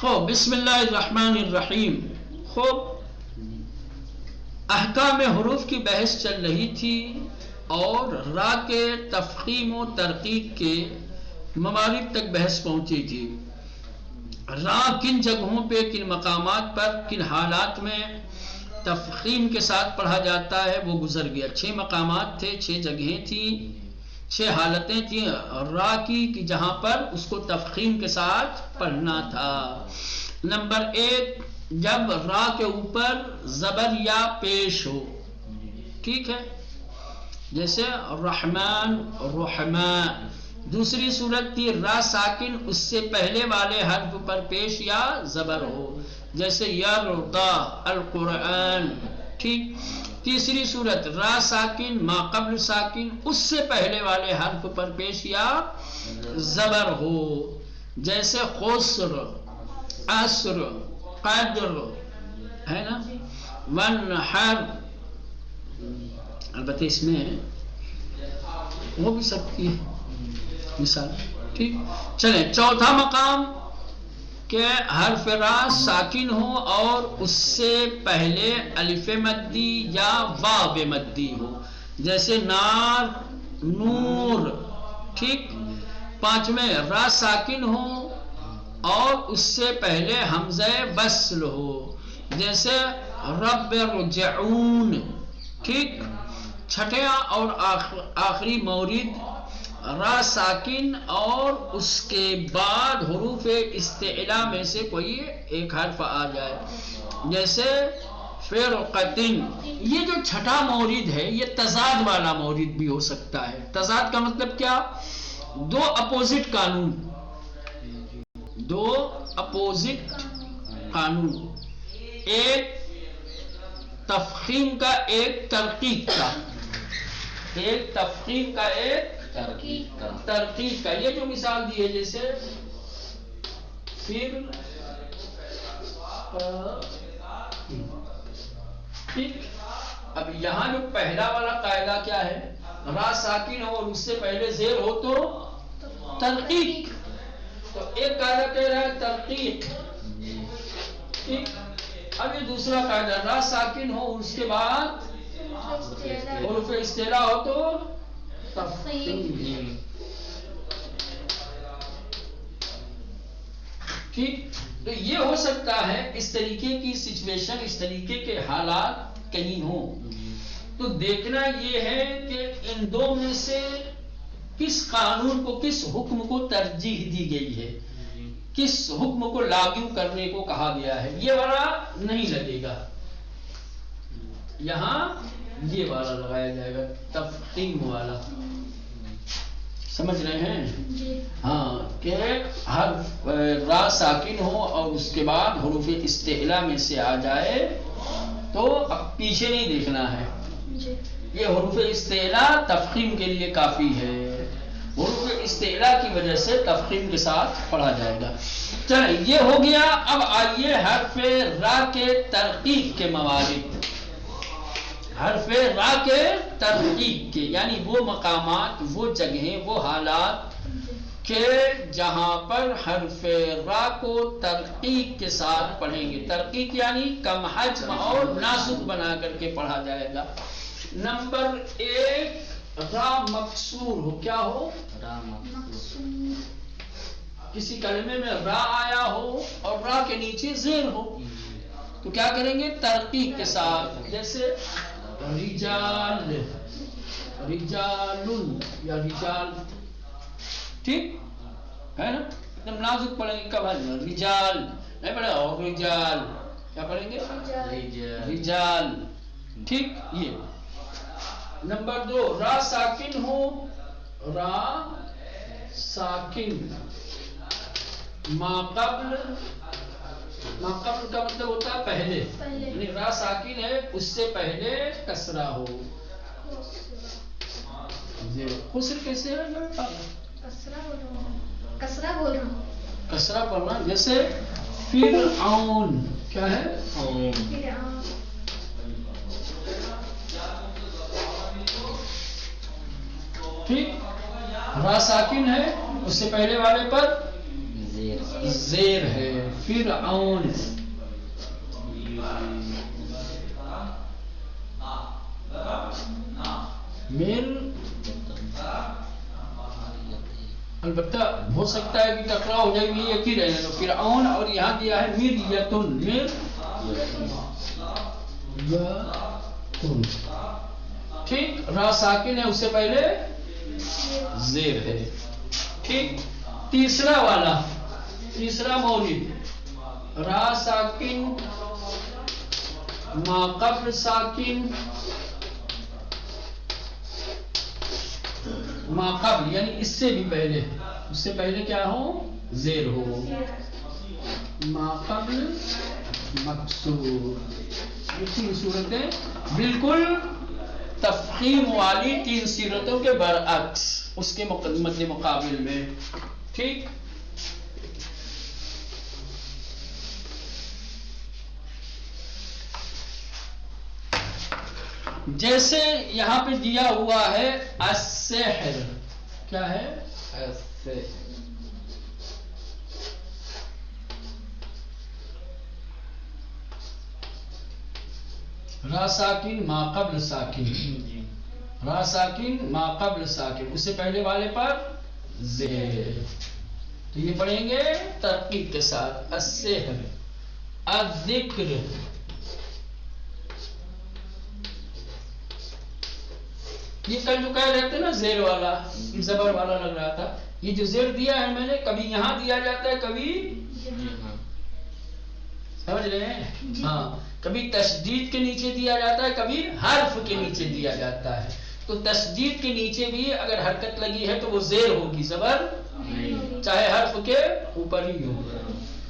خوب بسم اللہ الرحمن الرحیم. خوب احکام حروف کی بحث چل رہی تھی اور را کے تفخیم و ترقیق کے موارد تک بحث پہنچی تھی. را کن جگہوں پہ، کن مقامات پر، کن حالات میں تفخیم کے ساتھ پڑھا جاتا ہے وہ گزر گیا. 6 مقامات تھے، 6 جگہیں تھیں، 6 حالتیں تھیں را کی کہ جہاں پر اس کو تفخیم کے ساتھ پڑھنا تھا. نمبر 1، جب را کے اوپر زبر یا پیش ہو. ٹھیک ہے، جیسے رحمان رحمان. دوسری صورت تھی را ساکن اس سے پہلے والے حرف پر پیش یا زبر ہو، جیسے یرضا القرآن. ٹھیک. تیسری صورت را ساکن ما قبل ساکن اس سے پہلے والے حرف پر پیش یا زبر ہو، جیسے خسر عصر قدر ہے نا، ونحر. البتہ اس میں وہ بھی سکتی ہے مثال. ٹھیک. چلیں چوتھا مقام کہ حرف را ساکن ہو اور اس سے پہلے الف مدی یا واو مدی ہو، جیسے نار نور. ٹھیک. پانچویں را ساکن ہو اور اس سے پہلے حمزہ وصل ہو، جیسے رب ارجعون. ٹھیک. چھٹا اور آخری مورد را ساکن اور اس کے بعد حروف استعلا میں سے کوئی ایک حرف آ جائے، جیسے فرقتن. یہ جو چھٹا مورد ہے یہ تضاد والا مورد بھی ہو سکتا ہے. تضاد کا مطلب کیا؟ دو اپوزٹ قانون، دو اپوزٹ قانون، ایک تفخیم کا ایک ترقیق کا، ایک تفخیم کا ایک ترقیق کا. یہ جو مثال دی ہے جیسے پھر ٹھیک. اب یہاں جو پہلا والا قاعدہ کیا ہے؟ را ساکن ہو اور اس سے پہلے زیر ہو تو ترقیق. تو ایک قاعدہ کہہ رہا ہے ترقیق. ٹھیک. اب یہ دوسرا قاعدہ را ساکن ہو اس کے بعد حروف استعلا ہو تو تفخیم. ٹھیک. تو یہ ہو سکتا ہے اس طریقے کی سچویشن، اس طریقے کے حالات کہیں ہوں. تو دیکھنا یہ ہے کہ ان دو میں سے کس قانون کو، کس حکم کو ترجیح دی گئی ہے، کس حکم کو لاگو کرنے کو کہا گیا ہے. یہ والا نہیں لگے گا، یہاں یہ والا لگایا جائے گا، تفخیم والا. سمجھ رہے ہیں؟ ہاں، کہ حرف را ساکن ہو اور اس کے بعد حروف استعلا میں سے آ جائے تو اب پیچھے نہیں دیکھنا ہے. یہ حروف استعلا تفخیم کے لیے کافی ہے، حروف استعلا کی وجہ سے تفخیم کے ساتھ پڑھا جائے گا. چلیں یہ ہو گیا. اب آئیے حرف را کے ترقیق کے موارد. حرف را کے ترقیق کے یعنی وہ مقامات، وہ جگہیں، وہ حالات کہ جہاں پر حرف را کو ترقیق کے ساتھ پڑھیں گے. ترقیق یعنی کم حجم اور نازک بنا کر کے پڑھا جائے گا. نمبر 1 را مکسور ہو. کیا ہو؟ را مکسور. کسی کلمے میں را آیا ہو اور را کے نیچے زیر ہو تو کیا کریں گے؟ ترقیق کے ساتھ. جیسے رجال، رجالن یا رجال. ٹھیک ہے نا؟ ایک دم نازک پڑھیں گے. کب رجال نہیں پڑھے اور رجال کیا پڑھیں گے؟ رجال. ٹھیک. یہ نمبر 2 را ساکن ہو. را ساکن ما قبل، ما قبل کا مطلب ہوتا ہے پہلے، یعنی را ساکن ہے اس سے پہلے کسرہ ہو. خسر کیسے ہے؟ کسرہ پڑھنا. جیسے فرعون. کیا ہے؟ ٹھیک. را ساکن ہے اس سے پہلے والے پر زیر. زیر ہے. فرعون من البتہ ہو سکتا ہے کہ ٹکراؤ ہو جائے گی ایک ہی رہے تو فرعون اور یہاں دیا ہے مریتن مریتن ٹھیک. را ساکن ہے اس سے پہلے زیر ہے. ٹھیک. تیسرا والا تیسرا مورد را ساکن ما قبل ساکن ما قبل یعنی اس سے بھی پہلے اس سے پہلے کیا ہو زیر ہو. ما قبل مکسور. یہ تین صورتیں بالکل تفخیم والی تین صورتوں کے برعکس اس کے مد مقابل میں. ٹھیک. جیسے یہاں پہ دیا ہوا ہے السحر. کیا ہے السحر. را ساکن ما قبل ساکن را ساکن ما قبل ساکن اس سے پہلے والے پر زیر. تو یہ پڑھیں گے ترکیب کے ساتھ. السحر الذکر یہ کل جو کہہ رہے تھے نا زیر والا زبر والا لگ رہا تھا. یہ جو زیر دیا ہے میں نے کبھی یہاں دیا جاتا ہے کبھی سمجھ رہے ہیں ہاں کبھی تشدید کے نیچے دیا جاتا ہے کبھی حرف کے نیچے دیا جاتا ہے. تو تشدید کے نیچے بھی اگر حرکت لگی ہے تو وہ زیر ہوگی زبر چاہے حرف کے اوپر ہی ہو.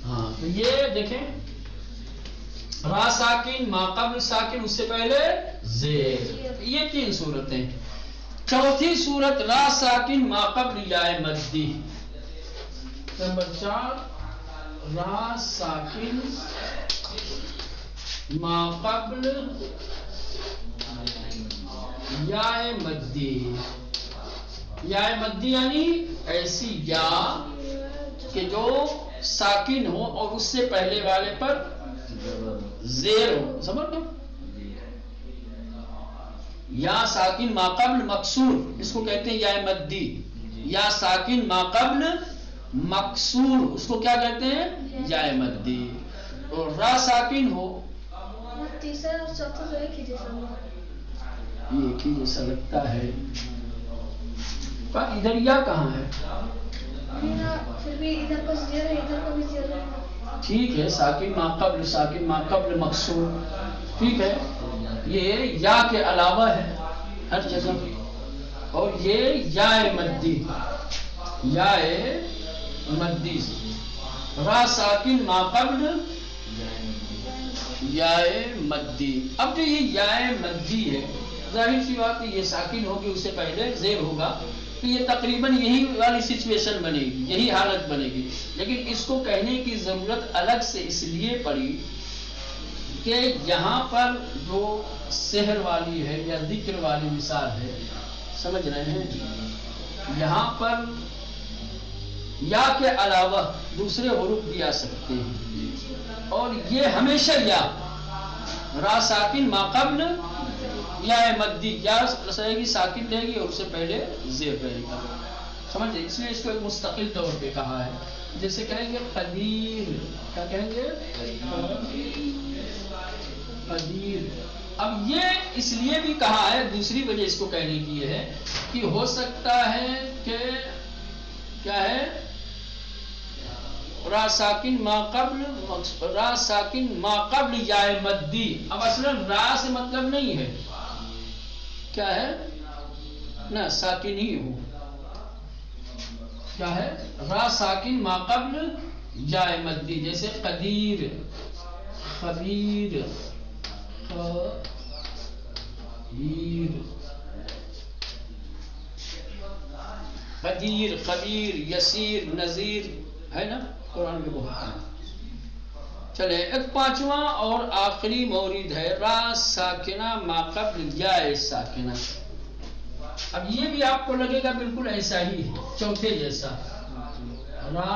ہاں تو یہ دیکھیں را ساکن ما قبل ساکن اس سے پہلے زیر. یہ تین صورتیں. چوتھی صورت را ساکن ما قبل یا مدی. نمبر 4 را ساکن ما قبل یا مدی. یا مدی یعنی ایسی یا کہ جو ساکن ہو اور اس سے پہلے والے پر زیر ہو. سمجھ لو یا ساکن ما قبل مکسور اس کو کہتے ہیں یا مدی. یا ساکن ما قبل مکسور اس کو کیا کہتے ہیں یا مدی. اور را ساکن ہو تیسرا اور چوتھا تو ایک ہی جیسا لگتا ہے. ادھر یا کہاں ہے پھر بھی ادھر کو زیر ہے ادھر کو بھی زیر ہے. ٹھیک ہے. ساکن ما قبل مکسور. ٹھیک ہے. یہ یا کے علاوہ ہے ہر جگہ. اور یہ یا مدی یا مدی. را ساکن ما قبل یا مدی. اب جو یہ یا مدی ہے ظاہر سی بات ہے یہ ساکن ہوگی اس سے پہلے زیر ہوگا تو یہ تقریباً یہی والی سچویشن بنے گی یہی حالت بنے گی. لیکن اس کو کہنے کی ضرورت الگ سے اس لیے پڑی کہ یہاں پر جو سحر والی ہے یا ذکر والی مثال ہے سمجھ رہے ہیں یہاں پر یا کے علاوہ دوسرے حروف بھی آ سکتے ہیں اور یہ ہمیشہ یا را ساکن ما قبل یا مدی یا رہے گی ساکن رہے گی اور اس سے پہلے زیر رہے گا. سمجھے اس نے اس کو ایک مستقل طور پہ کہا ہے. جیسے کہیں گے قدیر. کیا کہیں گے قدیر. اب یہ اس لیے بھی کہا ہے دوسری وجہ اس کو کہنے کی ہے کہ ہو سکتا ہے کہ کیا ہے را ساکن ما قبل یا مدی. اب اصلا را سے مطلب نہیں ہے کیا ہے نہ ساکن ہی ہو. کیا ہے را ساکن ما قبل یا مدی. جیسے قدیر خبیر قدیر خبیر یسیر نذیر ہے نا قرآن میں بہت. چلے ایک پانچواں اور آخری مورد ہے را ساکنہ ما قبل یا ساکنہ. اب یہ بھی آپ کو لگے گا بالکل ایسا ہی ہے چوتھے جیسا. را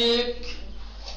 1,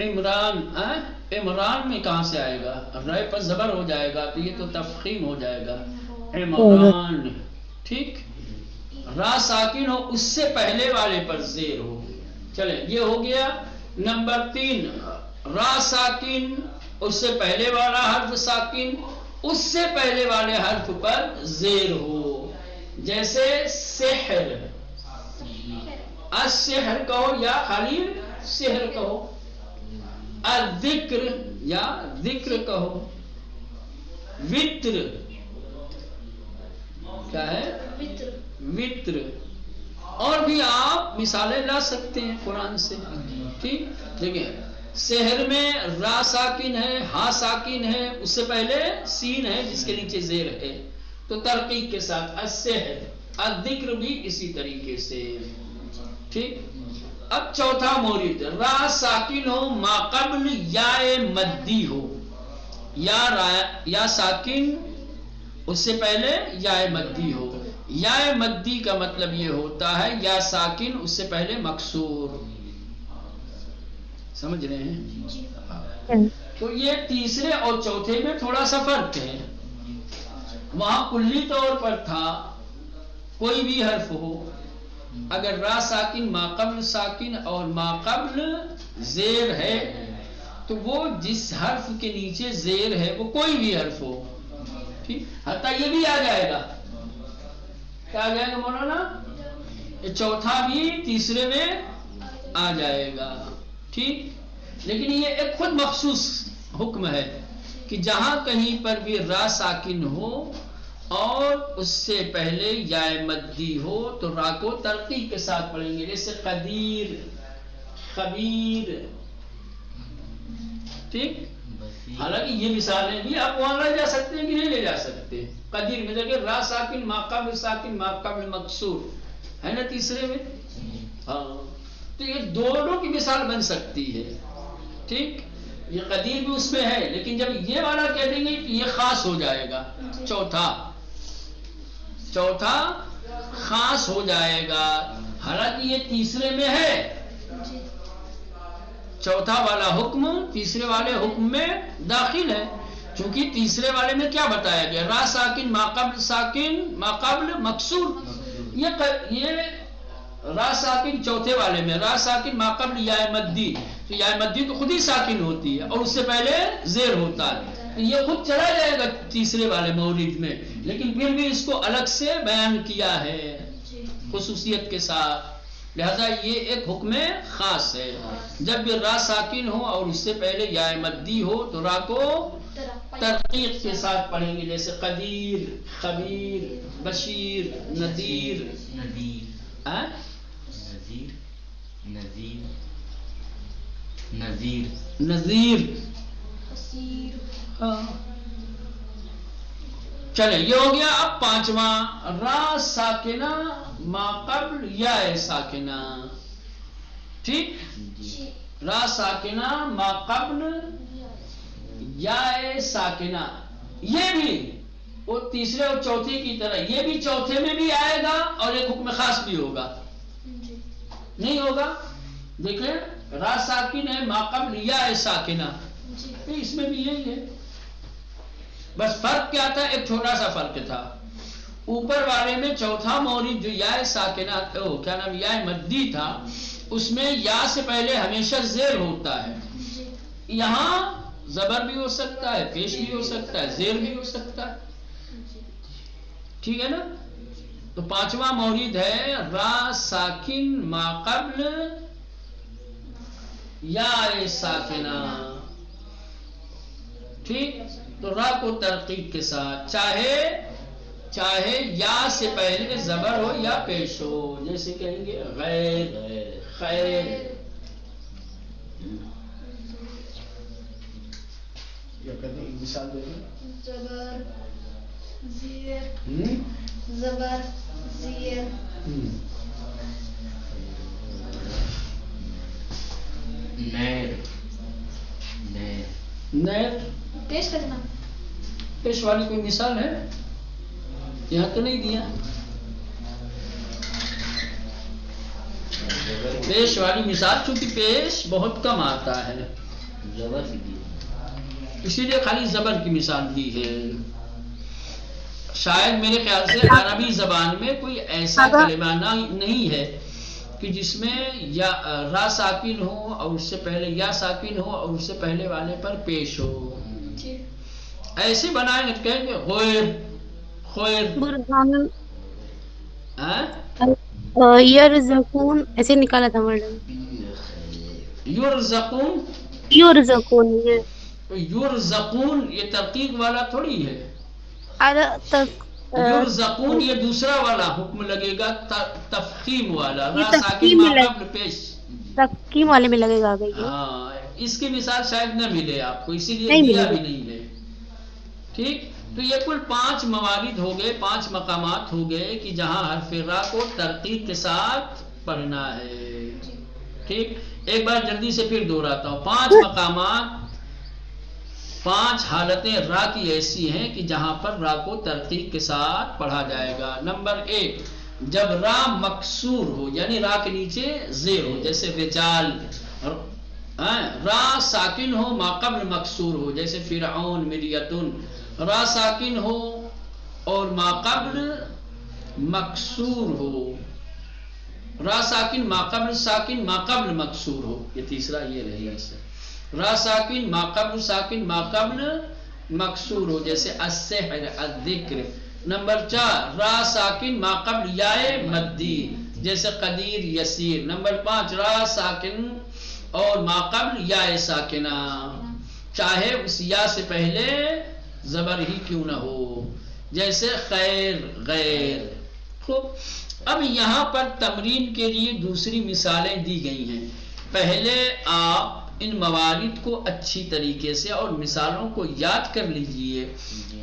عمران، عمران میں کہاں سے آئے گا؟ رائے پر زبر ہو جائے گا تو یہ تو تفخیم ہو جائے گا، عمران، ٹھیک؟ را ساکن ہو اس سے پہلے والے پر زیر ہو. چلیں یہ ہو گیا. نمبر 3 را ساکن اس سے پہلے والا حرف ساکن اس سے پہلے والے حرف پر زیر ہو، جیسے سحر، السحر کہو یا خالی سحر کہو، الذکر یا ذکر کہو، وتر کیا ہے؟ وتر. اور بھی آپ مثالیں لا سکتے ہیں قرآن سے، ٹھیک؟ دیکھیں سحر میں را ساکن ہے، ہا ساکن ہے، اس سے پہلے سین ہے جس کے نیچے زیر ہے، تو ترقیق کے ساتھ السحر. الذکر بھی اسی طریقے سے، ٹھیک؟ اب چوتھا مورد، را ساکن ہو ما قبل یا مدی ہو، یا ساکن اس سے پہلے یا مدی ہو. یا مدی کا مطلب یہ ہوتا ہے یا ساکن اس سے پہلے مکسور، سمجھ رہے ہیں؟ تو یہ تیسرے اور چوتھے میں تھوڑا سا فرق ہے. وہاں کلی طور پر تھا کوئی بھی حرف ہو، اگر را ساکن ما قبل ساکن اور ما قبل زیر ہے تو وہ جس حرف کے نیچے زیر ہے وہ کوئی بھی حرف ہو، ٹھیک؟ حتیٰ یہ بھی آ جائے گا، کیا آ جائے گا مولانا؟ یہ چوتھا بھی تیسرے میں آ جائے گا، ٹھیک؟ لیکن یہ ایک خود مخصوص حکم ہے کہ جہاں کہیں پر بھی را ساکن ہو اور اس سے پہلے یا مدی ہو تو را کو ترقیق کے ساتھ پڑھیں گے، جیسے قدیر، خبیر، ٹھیک؟ حالانکہ یہ مثالیں بھی آپ وہاں لے جا سکتے ہیں کہ نہیں لے جا سکتے. قدیر میں دیکھیں را ساکن ما قبل ساکن ما قبل مکسور ہے نا تیسرے میں، ہاں، تو یہ دونوں کی مثال بن سکتی ہے، ٹھیک؟ یہ قدیر بھی اس میں ہے لیکن جب یہ والا کہہ دیں گے کہ یہ خاص ہو جائے گا، چوتھا خاص ہو جائے گا، حالانکہ یہ تیسرے میں ہے. چوتھا والا حکم تیسرے والے حکم میں داخل ہے، چونکہ تیسرے والے میں کیا بتایا گیا؟ را ساکن ما قبل ساکن ما قبل مکسور. یہ را ساکن چوتھے والے میں، را ساکن ما قبل یا مدی، تو یا مدی تو خود ہی ساکن ہوتی ہے اور اس سے پہلے زیر ہوتا ہے، تو یہ خود چلا جائے گا تیسرے والے مورد میں، لیکن پھر بھی اس کو الگ سے بیان کیا ہے خصوصیت کے ساتھ، لہذا یہ ایک حکم خاص ہے. جب بھی را ساکن ہو اور اس سے پہلے یا مدی ہو تو را کو ترقیق کے ساتھ پڑھیں گے، جیسے قدیر، خبیر، بشیر، نذیر، نذیر. چلے یہ ہو گیا. اب پانچواں را ساکنہ ما قبل یا ساکنہ، ٹھیک؟ را ساکنہ ما قبل یا ساکنہ، یہ بھی وہ تیسرے اور چوتھے کی طرح یہ بھی چوتھے میں بھی آئے گا اور ایک حکم خاص بھی ہوگا، نہیں ہوگا؟ دیکھیں را ساکن ہے ما قبل یا ساکنہ، اس میں بھی یہی ہے، بس فرق کیا تھا؟ ایک چھوٹا سا فرق تھا، اوپر والے میں چوتھا مورد جو یا ساکنہ کیا نام یا مدی تھا اس میں یا سے پہلے ہمیشہ زیر ہوتا ہے، یہاں زبر بھی ہو سکتا ہے، پیش بھی ہو سکتا ہے، زیر بھی ہو سکتا ہے، ٹھیک ہے نا؟ تو پانچواں مورد ہے را ساکن ما قبل یا ساکنہ، ٹھیک؟ تو را کو ترقیق کے ساتھ چاہے یا سے پہلے زبر ہو یا پیش ہو، جیسے کہیں گے غیر، خیر. یا کہتے ہیں مثال دیکھیں، زبر زیر، زبر زیر، نیر. پیش کرنا، پیش والی کوئی مثال ہے؟ یہاں تو نہیں دیا. پیش والی مثال چونکہ پیش بہت کم آتا ہے، اسی لیے خالی زبر کی مثال دی ہے. شاید میرے خیال سے عربی زبان میں کوئی ایسا کلمہ نہیں ہے کہ جس میں یا را ساکن ہو اور اس سے پہلے یا ساکن ہو اور اس سے پہلے والے پر پیش ہو. ایسے بنائیں گے کہیں گے خیر خیر یرزقون ایسے نکالا تھا ورڈ. یرزقون یرزقون یرزقون یہ ترقیق والا تھوڑی ہے. یرزقون یہ دوسرا والا حکم لگے گا تفخیم والا. را ساکن ما قبل پیش تفخیم والے میں لگے گا. ہاں اس کی مثال شاید نہ ملے آپ کو اسی لیے دیا بھی نہیں ہے. ٹھیک تو یہ کل 5 موارد ہو گئے 5 مقامات ہو گئے کہ جہاں حرف را کو ترقیق کے ساتھ پڑھنا ہے. ٹھیک ایک بار جلدی سے پھر دہراتا ہوں. 5 مقامات 5 حالتیں را کی ایسی ہیں کہ جہاں پر را کو ترقیق کے ساتھ پڑھا جائے گا. نمبر 1 جب را مکسور ہو یعنی را کے نیچے زیر ہو جیسے رجال. را ساکن ہو ما قبل مکسور ہو جیسے فرعون مریتن. را ساکن ہو اور ما قبل مکسور ہو. را ساکن ما قبل ساکن ما قبل مکسور ہو. یہ تیسرا یہ رہے گا. را ساکن ما قبل ساکن ما قبل مکسور ہو جیسے السحر الذکر. نمبر 4 را ساکن ما قبل یائے مدی جیسے قدیر یسیر. نمبر 5 را ساکن اور ما قبل یائے ساکنہ چاہے اس یا سے پہلے زبر ہی کیوں نہ ہو جیسے خیر غیر. خوب اب یہاں پر تمرین کے لیے دوسری مثالیں دی گئی ہیں. پہلے آپ ان موارد کو اچھی طریقے سے اور مثالوں کو یاد کر لیجئے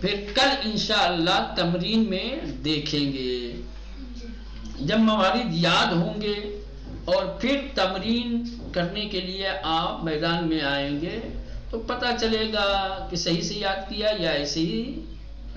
پھر کل انشاءاللہ تمرین میں دیکھیں گے. جب موارد یاد ہوں گے اور پھر تمرین کرنے کے لیے آپ میدان میں آئیں گے تو پتہ چلے گا کہ صحیح سے یاد کیا یا ایسے ہی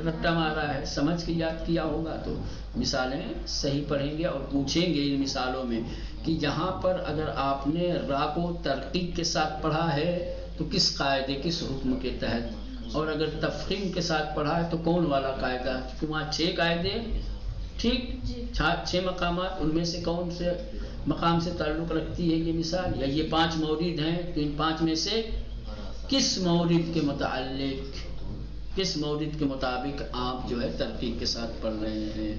رٹا مارا ہے. سمجھ کے یاد کیا ہوگا تو مثالیں صحیح پڑھیں گے اور پوچھیں گے ان مثالوں میں کہ یہاں پر اگر آپ نے را کو ترقیق کے ساتھ پڑھا ہے تو کس قاعدے کس حکم کے تحت اور اگر تفخیم کے ساتھ پڑھا ہے تو کون والا قاعدہ. کہ وہاں 6 قاعدے ٹھیک 6 مقامات ان میں سے کون سے مقام سے تعلق رکھتی ہے یہ مثال یا یہ 5 مورد ہیں تو ان 5 میں سے کس مورد کے متعلق کس مورد کے مطابق آپ جو ہے ترقیق کے ساتھ پڑھ رہے ہیں.